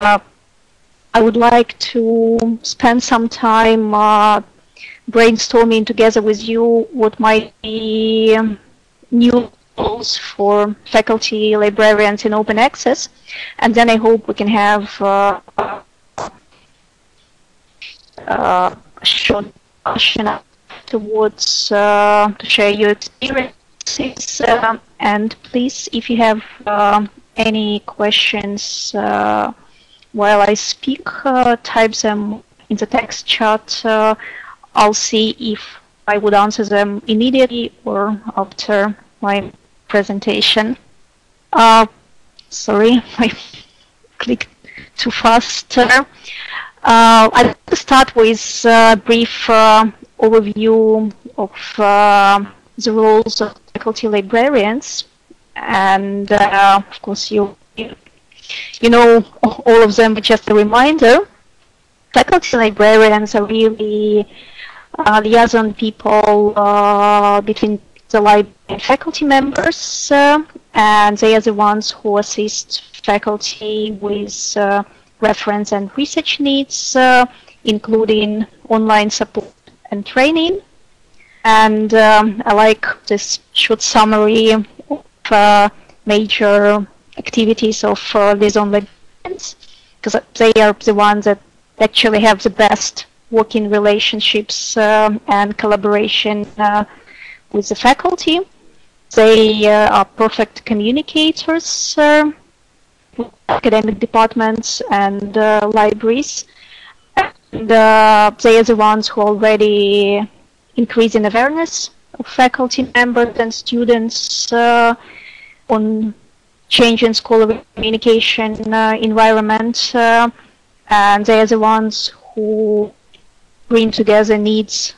I would like to spend some time brainstorming together with you what might be new goals for faculty librarians in open access, and then I hope we can have a short discussion afterwards to share your experiences. And please, if you have any questions while I speak, type them in the text chat. I'll see if I would answer them immediately or after my presentation. Sorry, I clicked too fast. I'd like to start with a brief overview of the roles of faculty librarians, and of course you know all of them, but just a reminder. Faculty librarians are really liaison people between the library and faculty members, and they are the ones who assist faculty with reference and research needs, including online support and training. And I like this short summary of major activities of liaison librarians, because they are the ones that actually have the best working relationships and collaboration with the faculty. They are perfect communicators with academic departments and libraries. And they are the ones who already increasing awareness of faculty members and students on changing scholarly communication environment, and they are the ones who bring together needs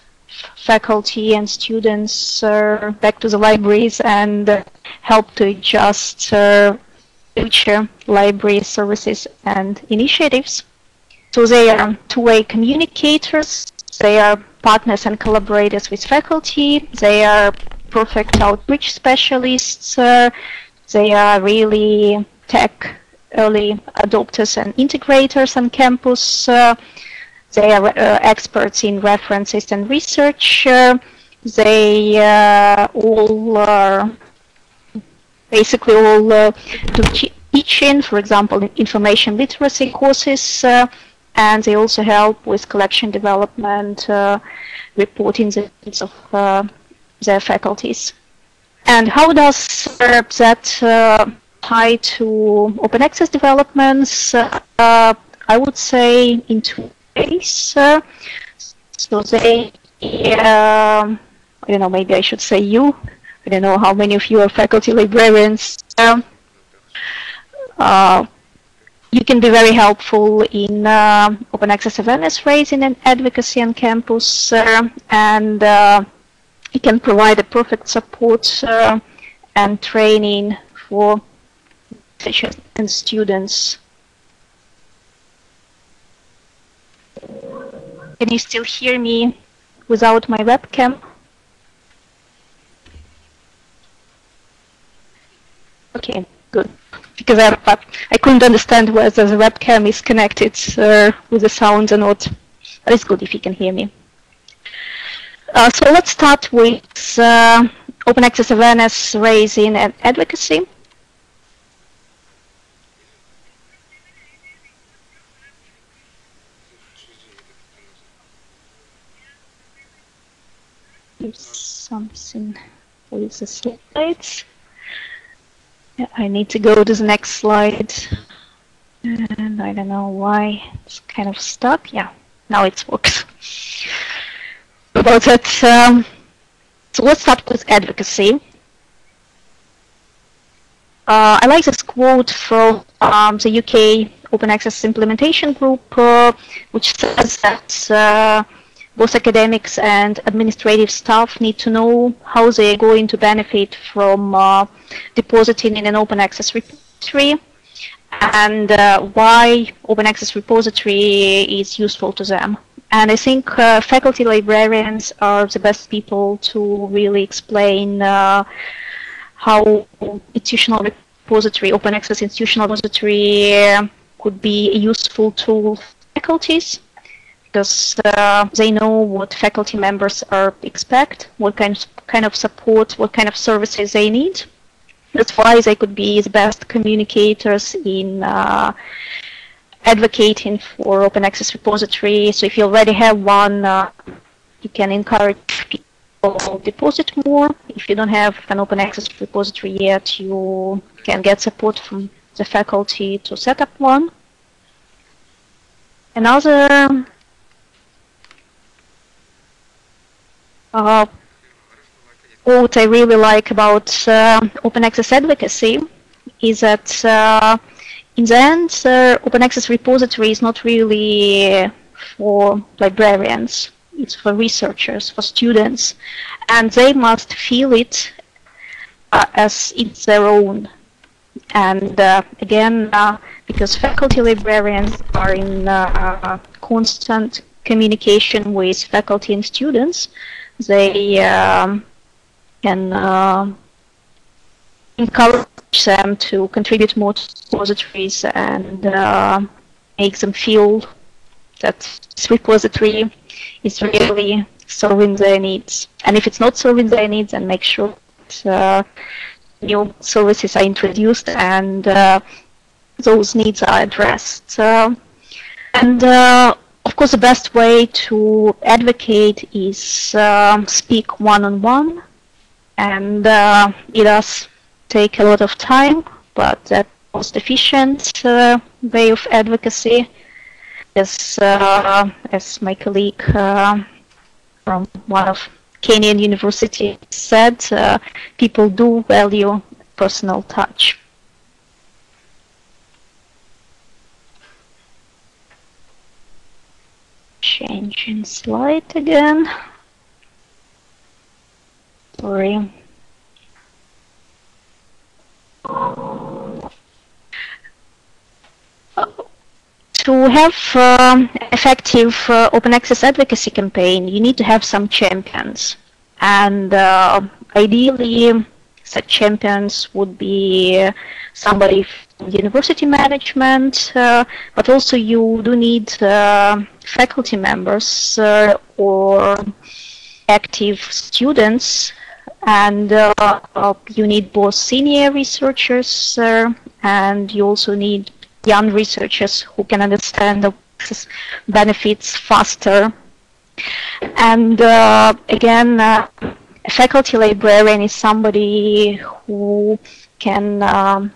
faculty and students back to the libraries and help to adjust future library services and initiatives. So they are two-way communicators, they are partners and collaborators with faculty, they are perfect outreach specialists, they are really tech early adopters and integrators on campus, they are experts in references and research, they all are basically all do teaching, for example, information literacy courses, and they also help with collection development, reporting the needs of their faculties. And how does that tie to open access developments? I would say in two ways. So they, I don't know, maybe I should say you. I don't know how many of you are faculty librarians. You can be very helpful in open access awareness raising and advocacy on campus, and you can provide a perfect support and training for teachers and students. Can you still hear me without my webcam? Okay, good. Because I couldn't understand whether the webcam is connected with the sound or not. But it's good if you can hear me. So let's start with open access awareness raising and advocacy. There's something with the slides. Yeah, I need to go to the next slide. And I don't know why it's kind of stuck. Yeah, now it works. About that, so let's start with advocacy. I like this quote from the UK Open Access Implementation Group, which says that both academics and administrative staff need to know how they are going to benefit from depositing in an open access repository and why open access repository is useful to them. And I think faculty librarians are the best people to really explain how institutional repository, open access institutional repository could be a useful tool for faculties, because they know what faculty members expect, what kind of support, what kind of services they need. That's why they could be the best communicators in advocating for open access repository. So if you already have one, you can encourage people to deposit more. If you don't have an open access repository yet, you can get support from the faculty to set up one. Another what I really like about open access advocacy is that in the end, open access repository is not really for librarians. It's for researchers, for students, and they must feel it as it's their own. And again, because faculty librarians are in constant communication with faculty and students, they can encourage them to contribute more to repositories and make them feel that this repository is really serving their needs. And if it's not serving their needs, then make sure that new services are introduced and those needs are addressed. And of course, the best way to advocate is speak one-on-one, and it does take a lot of time, but that's the most efficient way of advocacy. As my colleague from one of Kenyan universities said, people do value personal touch. Changing slide again. Sorry. To have effective open access advocacy campaign, you need to have some champions, and ideally such champions would be somebody from university management, but also you do need faculty members or active students, and you need both senior researchers and you also need young researchers who can understand the benefits faster. And again, a faculty librarian is somebody who can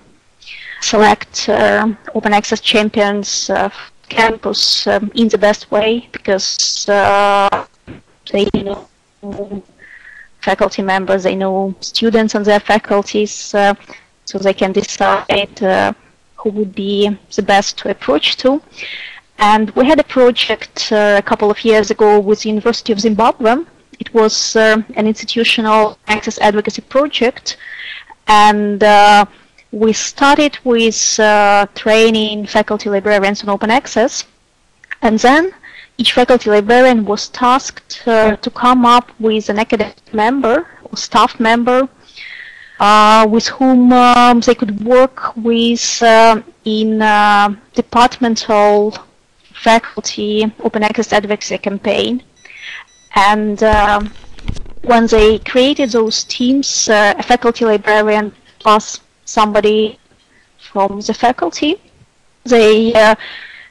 select open access champions campus in the best way, because they know faculty members, they know students on their faculties, so they can decide who would be the best to approach to. And we had a project a couple of years ago with the University of Zimbabwe. It was an institutional access advocacy project, and we started with training faculty librarians on open access, and then each faculty librarian was tasked to come up with an academic member or staff member with whom they could work with in departmental faculty open access advocacy campaign. And when they created those teams, a faculty librarian plus somebody from the faculty, they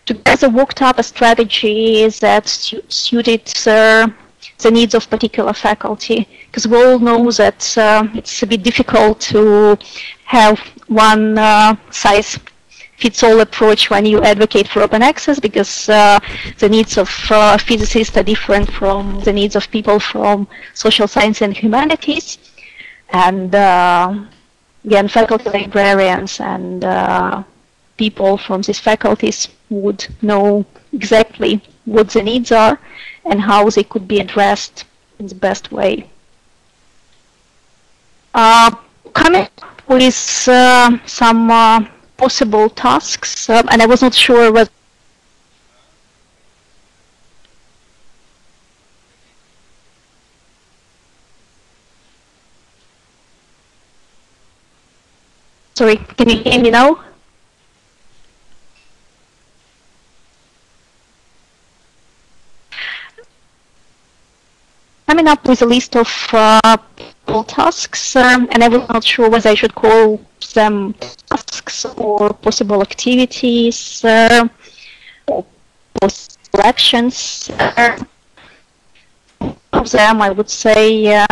together worked up a strategy that suited the needs of particular faculty, because we all know that it's a bit difficult to have one size fits all approach when you advocate for open access, because the needs of physicists are different from the needs of people from social science and humanities. And again, faculty librarians and people from these faculties would know exactly what the needs are and how they could be addressed in the best way. Coming up with some possible tasks, and I was not sure whether sorry, can you hear me now? coming up with a list of tasks, and I was not sure whether I should call them tasks or possible activities or possible actions. Of them, I would say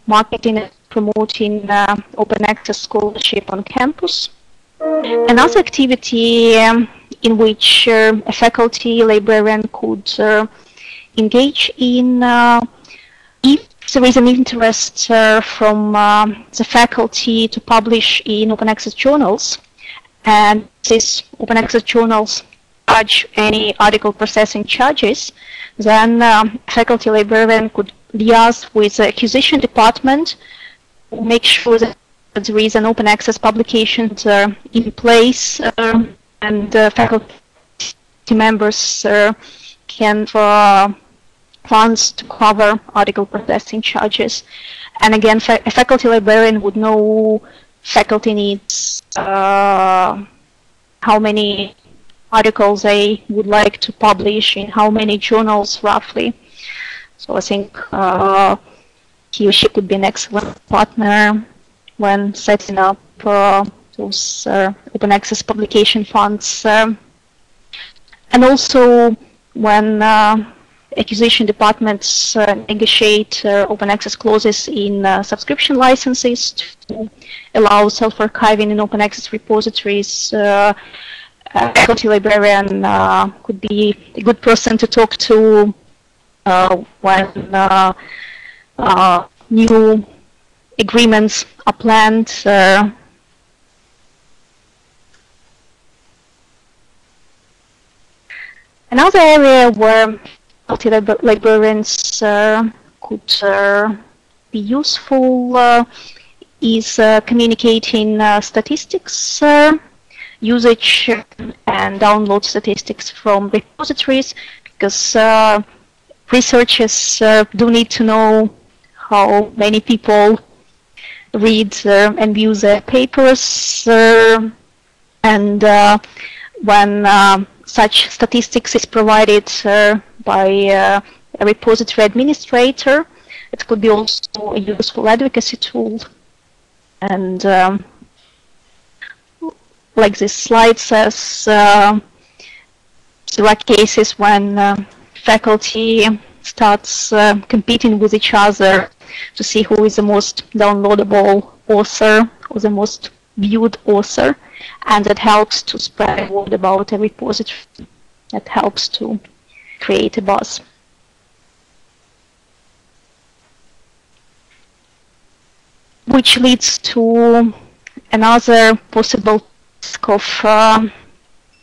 marketing and promoting open access scholarship on campus. Another activity in which a faculty librarian could engage in if there is an interest from the faculty to publish in open access journals, and these open access journals charge any article processing charges, then faculty librarian could liaise with the acquisition department to make sure that there is an open access publication in place, and faculty members can funds to cover article processing charges. And again, a faculty librarian would know faculty needs, how many articles they would like to publish in how many journals roughly. So I think he or she could be an excellent partner when setting up those open access publication funds. And also when acquisition departments negotiate open access clauses in subscription licenses to allow self-archiving in open access repositories, faculty librarian could be a good person to talk to when new agreements are planned. Another area where faculty librarians could be useful is communicating statistics, usage and download statistics from repositories, because researchers do need to know how many people read and view their papers, and when such statistics is provided by a repository administrator, it could be also a useful advocacy tool. And like this slide says, there are cases when faculty starts competing with each other to see who is the most downloadable author or the most viewed author, and that helps to spread word about a repository. That helps to create a buzz. Which leads to another possible task of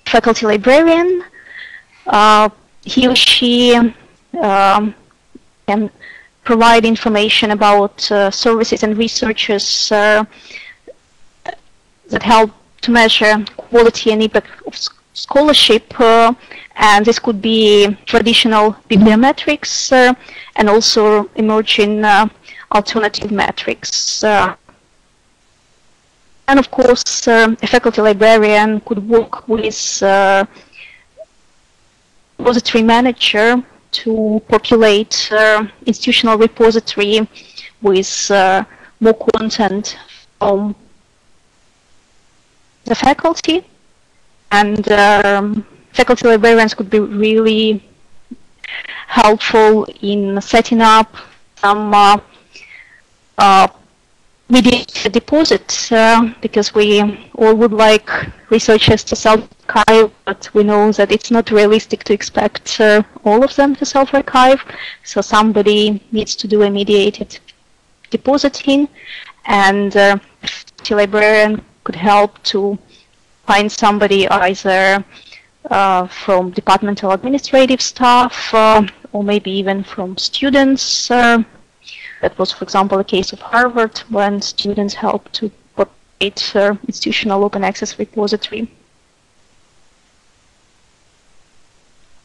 faculty librarian. He or she can provide information about services and researchers that help to measure quality and impact of scholarship, and this could be traditional bibliometrics and also emerging alternative metrics. And of course, a faculty librarian could work with repository manager to populate institutional repository with more content from the faculty, and faculty librarians could be really helpful in setting up some mediated deposits, because we all would like researchers to self-archive, but we know that it's not realistic to expect all of them to self-archive, so somebody needs to do a mediated depositing, and the librarian could help to find somebody either from departmental administrative staff or maybe even from students. That was, for example, a case of Harvard when students helped to populate institutional open access repository.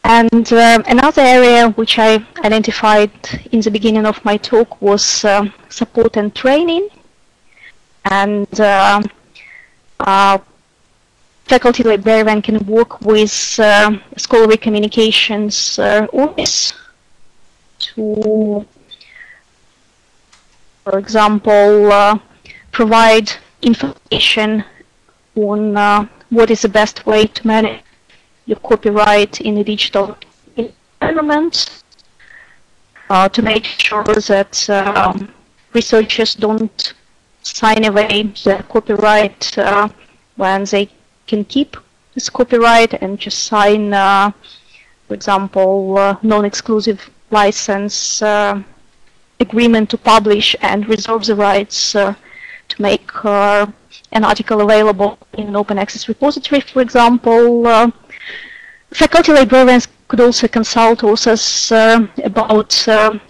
And another area which I identified in the beginning of my talk was support and training. And faculty librarian can work with scholarly communications office to For example, provide information on what is the best way to manage your copyright in a digital environment, to make sure that researchers don't sign away their copyright when they can keep this copyright and just sign, for example, non-exclusive license agreement to publish and reserve the rights to make an article available in an open access repository, for example. Faculty librarians could also consult authors about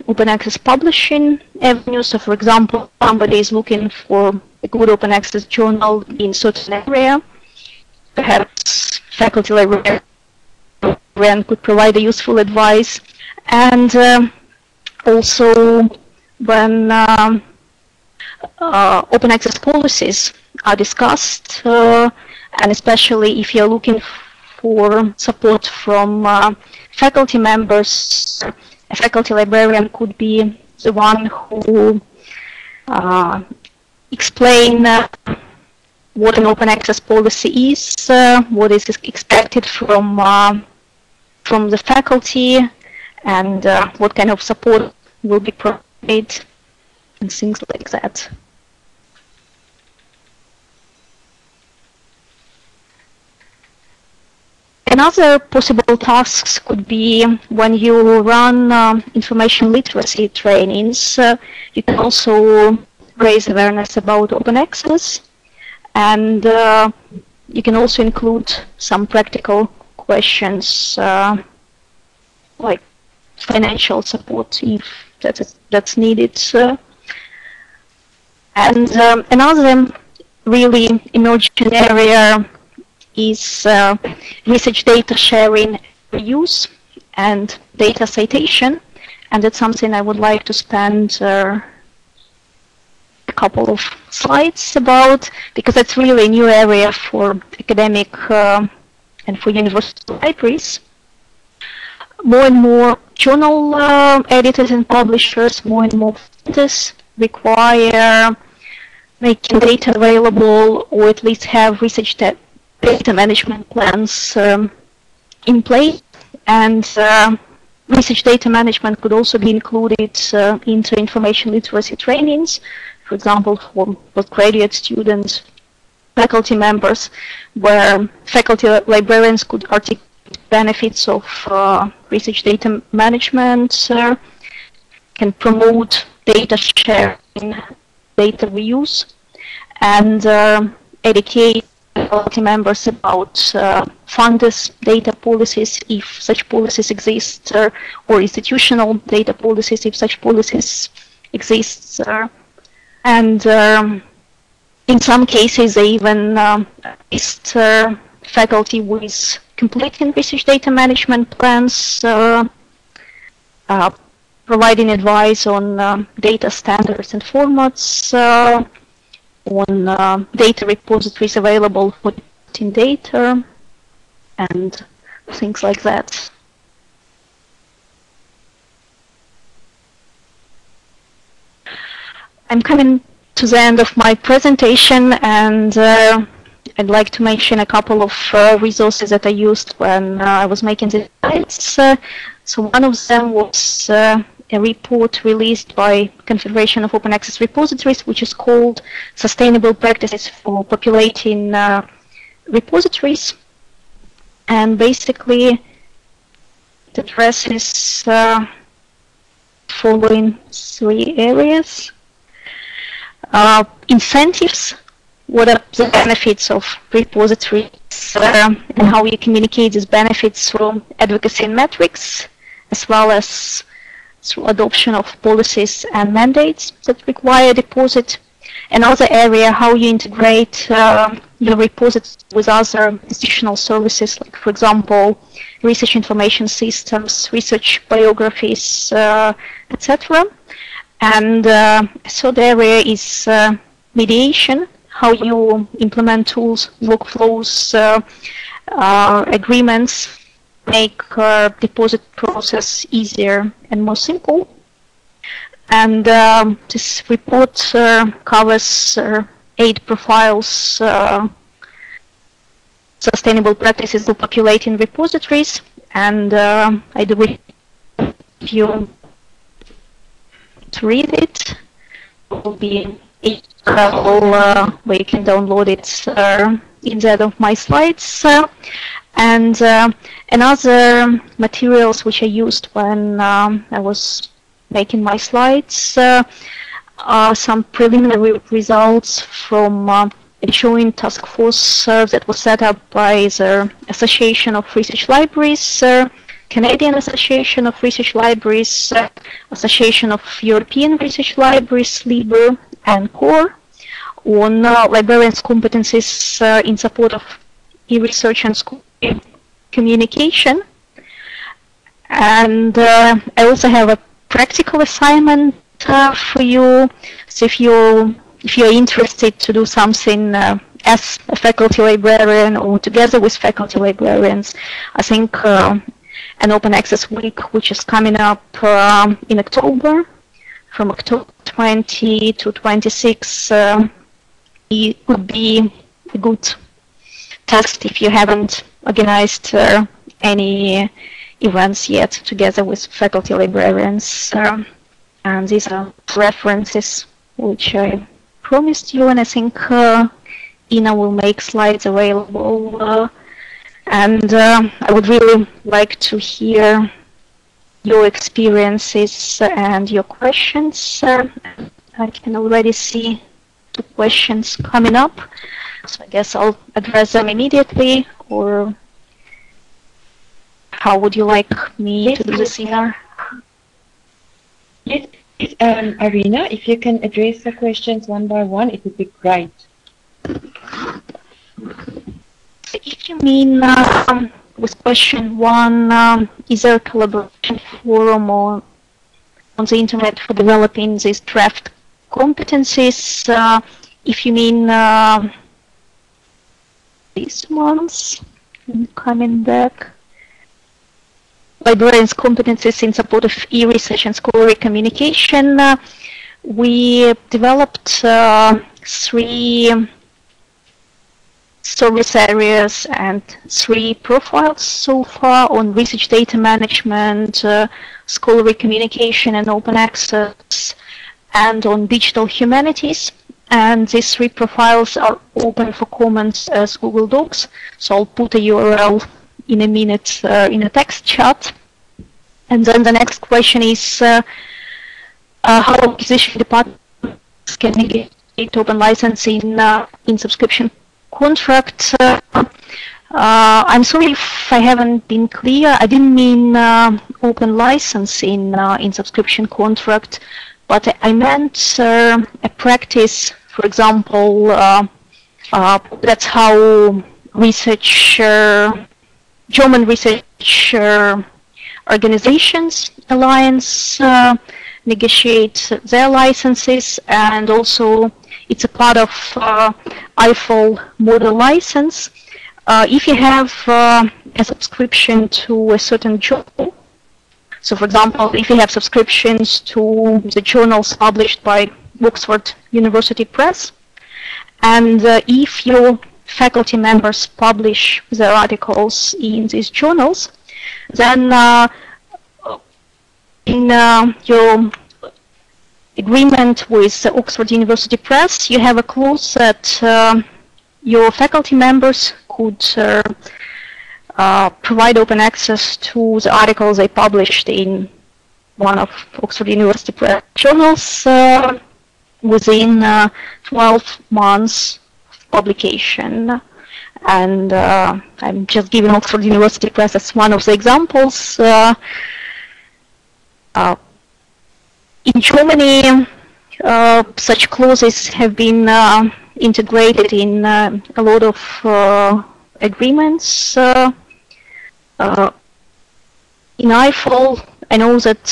open access publishing avenues. So, for example, somebody is looking for a good open access journal in a certain area. Perhaps faculty librarian could provide a useful advice. And also, when open access policies are discussed, and especially if you're looking for support from faculty members, a faculty librarian could be the one who explain what an open access policy is, what is expected from the faculty, and what kind of support will be provided, and things like that. Another possible tasks could be when you run information literacy trainings, you can also raise awareness about open access, and you can also include some practical questions like financial support if that's needed. And another really emerging area is research data sharing, reuse, and data citation, and that's something I would like to spend a couple of slides about, because that's really a new area for academic and for university libraries. More and more journal editors and publishers, more and more centers require making data available, or at least have research data management plans in place, and research data management could also be included into information literacy trainings, for example, for postgraduate students, faculty members, where faculty librarians could articulate benefits of research data management, can promote data sharing, data reuse, and educate faculty members about funders' data policies, if such policies exist, or institutional data policies, if such policies exist. And in some cases, they even assist faculty with completing research data management plans, providing advice on data standards and formats, on data repositories available for data, and things like that. I'm coming to the end of my presentation, and I'd like to mention a couple of resources that I used when I was making the slides. So one of them was a report released by Confederation of Open Access Repositories, which is called Sustainable Practices for Populating Repositories. And basically it addresses following three areas. Incentives, what are the benefits of repositories, and how you communicate these benefits through advocacy and metrics, as well as through adoption of policies and mandates that require deposit. Another area, how you integrate your repository with other institutional services, like, for example, research information systems, research biographies, etc. And a third area is mediation, how you implement tools, workflows, agreements, make deposit process easier and more simple. And this report covers 8 profiles, sustainable practices for populating repositories, and I do wish you to read it. It will be where you can download it inside of my slides. And another materials which I used when I was making my slides are some preliminary results from a joint task force that was set up by the Association of Research Libraries, Canadian Association of Research Libraries, Association of European Research Libraries, LIBER, and CORE, on librarians' competencies in support of e-research and scholarly communication. And I also have a practical assignment for you. So if you're interested to do something as a faculty librarian or together with faculty librarians, I think an Open Access Week, which is coming up in October, from October 20 to 26, it would be a good test if you haven't organized any events yet together with faculty librarians. And these are references which I promised you, and I think Ina will make slides available. And I would really like to hear your experiences and your questions. I can already see 2 questions coming up, so I guess I'll address them immediately, or how would you like me to do this, Ina? Yes, Iryna, if you can address the questions one by one, it would be great. If you mean with question 1, is there a collaboration forum on the internet for developing these draft competencies? If you mean these ones, coming back, librarians' competencies in support of e-research and scholarly communication, we developed 3 service areas and 3 profiles so far on research data management, scholarly communication and open access, and on digital humanities. And these 3 profiles are open for comments as Google Docs, so I'll put a URL in a minute in a text chat. And then the next question is how acquisition departments can negotiate open licensing in subscription contract. I'm sorry if I haven't been clear. I didn't mean open licensing in subscription contract, but I meant a practice. For example, that's how German research organizations alliance negotiate their licenses, and also it's a part of EIFL model license. If you have a subscription to a certain journal, so for example, if you have subscriptions to the journals published by Oxford University Press, and if your faculty members publish their articles in these journals, then in your agreement with the Oxford University Press, you have a clause that your faculty members could provide open access to the articles they published in one of Oxford University Press journals within 12 months of publication. And I'm just giving Oxford University Press as one of the examples. In Germany, such clauses have been integrated in a lot of agreements. In EIFL, I know that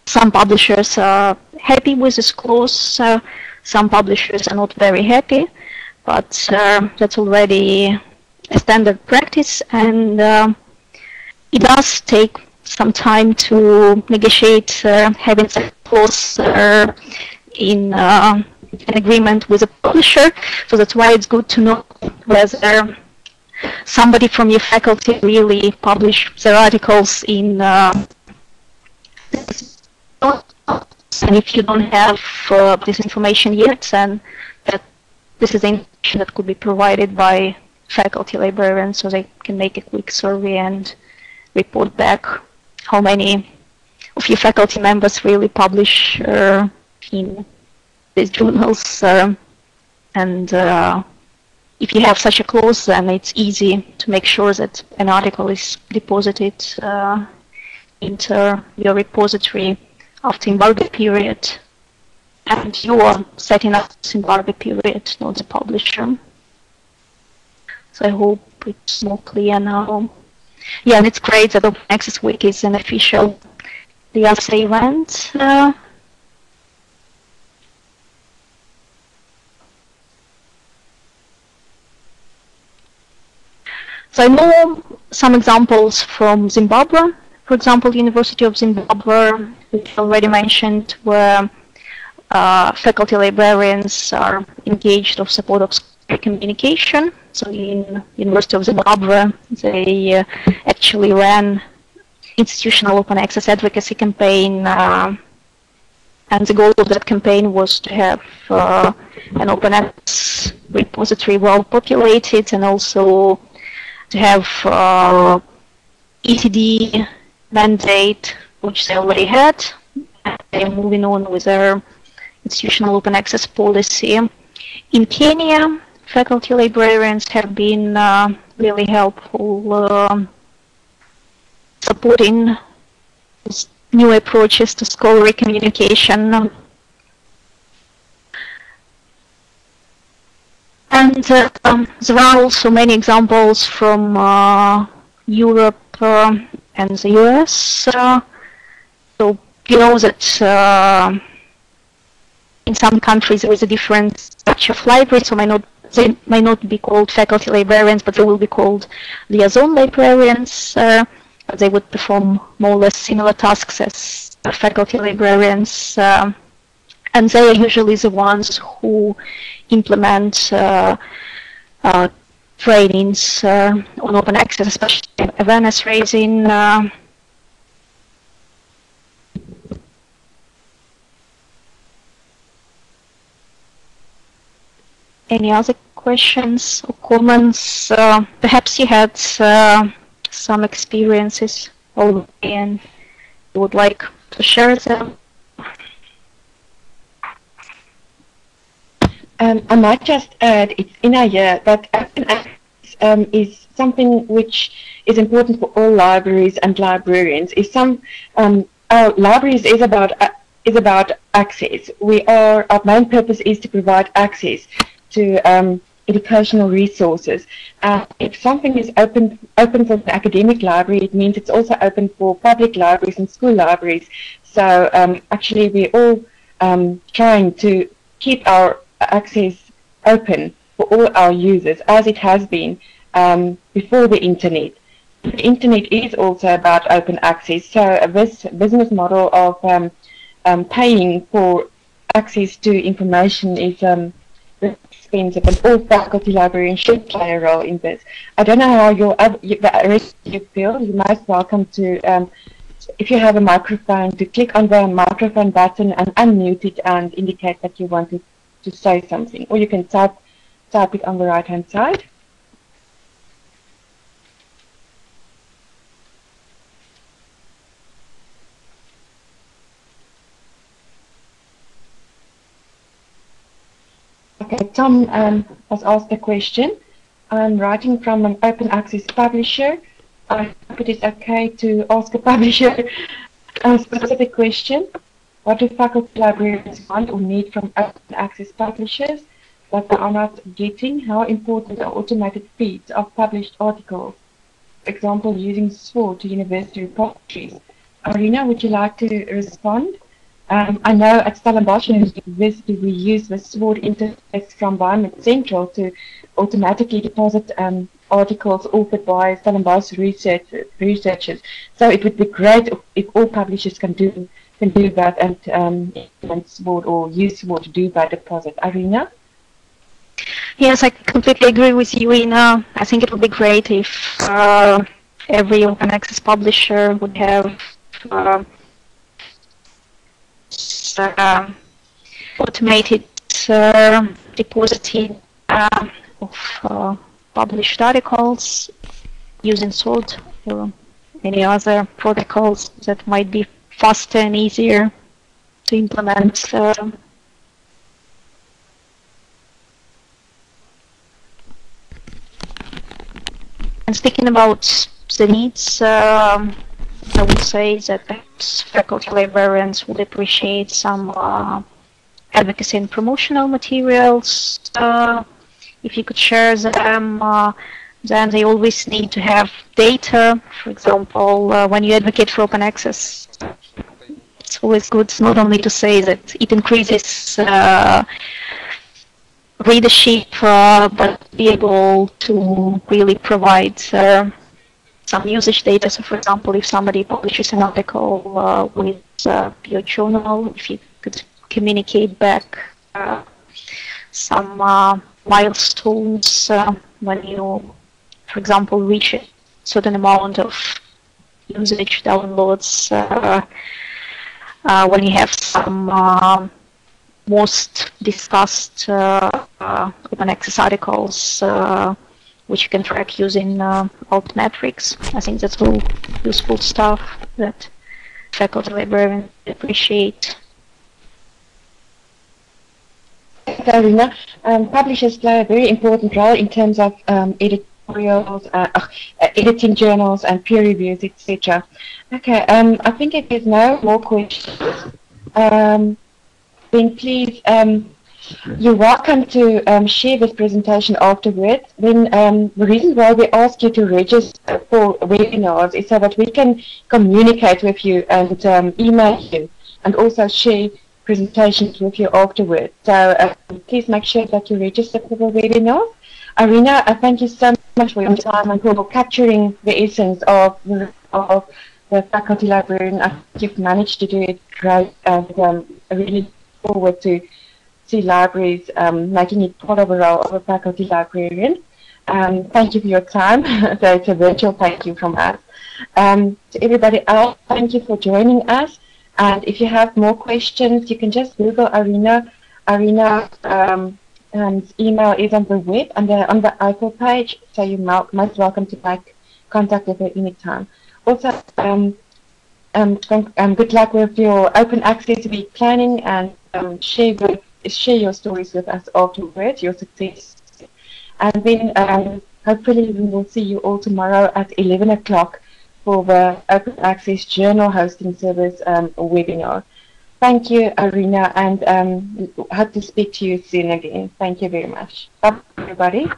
some publishers are happy with this clause, some publishers are not very happy, but that's already a standard practice, and it does take some time to negotiate having such clause in an agreement with a publisher. So that's why it's good to know whether somebody from your faculty really publish their articles in and if you don't have this information yet, then this is the information that could be provided by faculty librarians, so they can make a quick survey and report back how many of your faculty members really publish in these journals. And if you have such a clause, then it's easy to make sure that an article is deposited into your repository after embargo period, and you are setting up this embargo period, not the publisher. So I hope it's more clear now. Yeah, and it's great that Open Access Week is an official DRC event. So I know some examples from Zimbabwe. For example, University of Zimbabwe, which I already mentioned, where faculty librarians are engaged of support of communication. So in University of Zimbabwe, they actually ran institutional open access advocacy campaign, and the goal of that campaign was to have an open access repository well populated, and also to have ETD mandate, which they already had, and they're moving on with their institutional open access policy. In Kenya, faculty librarians have been really helpful supporting new approaches to scholarly communication. And there are also many examples from Europe and the US. So you know that in some countries there is a different structure of libraries, so they might not be called faculty librarians, but they will be called liaison librarians. But they would perform more or less similar tasks as faculty librarians, and they are usually the ones who implement trainings on open access, especially awareness raising. Any other questions or comments? Perhaps you had some experiences already and you would like to share them. I might just add, it's Iryna here, that open access is something which is important for all libraries and librarians. Our libraries is about access. Our main purpose is to provide access to educational resources. If something is open for an academic library, it means it's also open for public libraries and school libraries. So actually we're all trying to keep our access open for all our users, as it has been before the internet. The internet is also about open access, so this business model of paying for access to information is expensive, and all faculty librarians should play a role in this. I don't know how the rest of you feel. You're most welcome to, if you have a microphone, to click on the microphone button and unmute it and indicate that you want to say something, or you can type it on the right hand side. Okay, Tom has asked a question. I'm writing from an open access publisher. I hope it is okay to ask a publisher a specific question. What do faculty librarians want or need from open access publishers that they are not getting? How important are automated feeds of published articles? For example, using SWORD to university repositories. Iryna, would you like to respond? I know at Stellenbosch University we use the SWORD interface from Environment Central to automatically deposit articles authored by Stellenbosch researchers. So it would be great if all publishers can do can do that and implement SWOT or use SWOT to do that deposit. Iryna? Yes, I completely agree with you, Ina. I think it would be great if every open access publisher would have automated depositing of published articles using SWOT or any other protocols that might be faster and easier to implement. And speaking about the needs, I would say that perhaps faculty librarians would appreciate some advocacy and promotional materials. If you could share them, then they always need to have data. For example, when you advocate for open access, it's always good not only to say that it increases readership, but be able to really provide some usage data. So, for example, if somebody publishes an article with your journal, if you could communicate back some milestones when you, for example, reach a certain amount of usage downloads, when you have some most discussed open access articles which you can track using altmetrics. I think that's all useful stuff that faculty librarians appreciate. Iryna, publishers play a very important role in terms of editorials, editing journals and peer reviews, etc. Okay, I think if there's no more questions, then please, you're welcome to share this presentation afterwards. Then the reason why we ask you to register for webinars is so that we can communicate with you and email you and also share presentations with you afterwards. So please make sure that you register for the webinar. Iryna, I thank you so much for your time and for capturing the essence of the faculty librarian. I think you've managed to do it great, and I really look forward to see libraries making it part of a role of a faculty librarian. Thank you for your time. So it's a virtual thank you from us. To everybody else, thank you for joining us. And if you have more questions, you can just Google Iryna. Iryna's email is on the web and on the EIFL page, so you're most welcome to make contact with her anytime. Also, good luck with your open access week planning, and share your stories with us afterwards, your success. And then hopefully we will see you all tomorrow at 11 o'clock for the Open Access Journal Hosting Service webinar. Thank you, Iryna, and hope to speak to you soon again. Thank you very much. Bye, everybody.